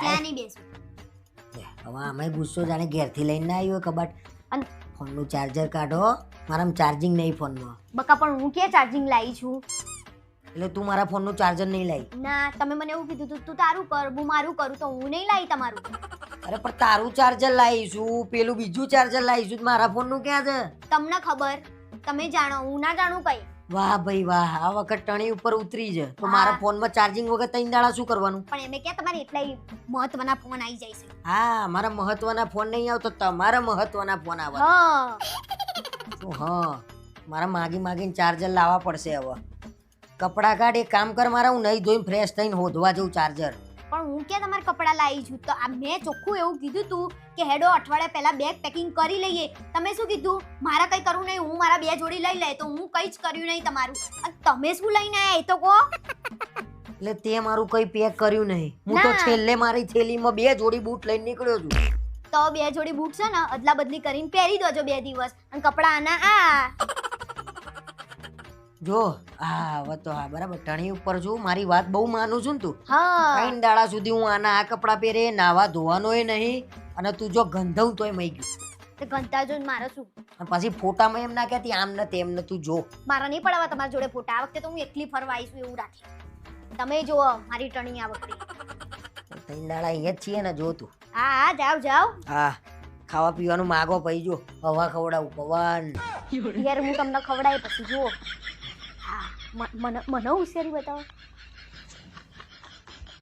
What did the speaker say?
ત્યાં નહીં બેસું. હવે આમાં ગુસ્સો જાણે ઘેરથી લઈને ના આવ્યો કબાટ. અને ફોનનું ચાર્જર કાઢો, મારામાં ચાર્જિંગ નહીં ફોનમાં. બકા પણ હું ક્યાં ચાર્જિંગ લાવી છું? એટલે તું મારા ફોનનું ચાર્જર નહીં લાવી? ના, તમે મને એવું કીધું તું તારું કર, હું મારું કરું, તો હું નહીં લાવી તમારું. અરે પણ તારું ચાર્જર લાવીશું, પેલું બીજું ચાર્જર લાવીશું, મારા ફોનનું ક્યાં છે? તમને ખબર, તમે જાણો, હું ના જાણું કઈ. વાહ ભાઈ વાહ, આ વખત ટણી ઉપર ઉતરી છે. તો હા. મારા ફોનમાં ચાર્જિંગ વગર 3 દાડા શું કરવાનું? પણ એમે ક્યાં તમારે એટલાય મહત્વના ફોન આવી જાય છે. હા, મારા મહત્વના ફોન નહીં આવતો, તમારા મહત્વના ફોન આવે. હા, તો હા, મારા માગીને ચાર્જર લાવવા પડશે હવે. કપડા કાઢ, એક કામ કર, મારા હું નહીં ધોઈને ફ્રેશ થઈને હોધવા જઉં ચાર્જર. પણ હું ક્યાં તમારા કપડાં લાવી છું? તો આ મેં ચોખ્ખું એવું કીધું તું કે હેડો અઠવાડિયા પહેલા બેગ પેકિંગ કરી લઈએ. તમે શું કીધું? મારા કઈ કરવું નહીં, હું મારા 2 જોડી લઈ લે. તો હું કઈ જ કર્યું નહીં તમારું. અને તમે શું લઈને આયા એ તો કહો. એટલે તે મારું કઈ પેક કર્યું નહીં. હું તો ના. છેલ્લે મારી થેલીમાં 2 જોડી બૂટ લઈને નીકળ્યો છું. તો 2 જોડી બૂટ છે ને અદલા બદલી કરીને પહેરી દોજો 2 દિવસ. અને કપડાં આના આ. જો હા, હવે તો હા બરાબર ટણી ઉપર છું. મારી વાત બહુ માનું છું ને તું. હા, 3 દાડા સુધી હું આના આ કપડા પહેરે, નાવા ધોવાનોય નહીં. અને તું જો ગંધવ તોય મઈ ગયું. તે ઘંટા જો મારે શું? અને પછી ફોટામાં એમ ના કહેતી આમ ને તેમ ને. તું જો મારા નહીં પડાવવા તમારા જોડે ફોટા. આ વખતે તો હું એકલી ફરવા આવીશું એવું રાખી. તમે જુઓ મારી ટણી આ વખતે. 3 દાડા અહીંયા જ છીએ ને. જો તું હા હા, જાવ જાવ. હા, ખાવા પીવાનું માગો પછી જો હવા ખવડાવું પવન. યાર હું તમને ખવડાય પછી જુઓ. હા, મને હોશિયારી બતાવો.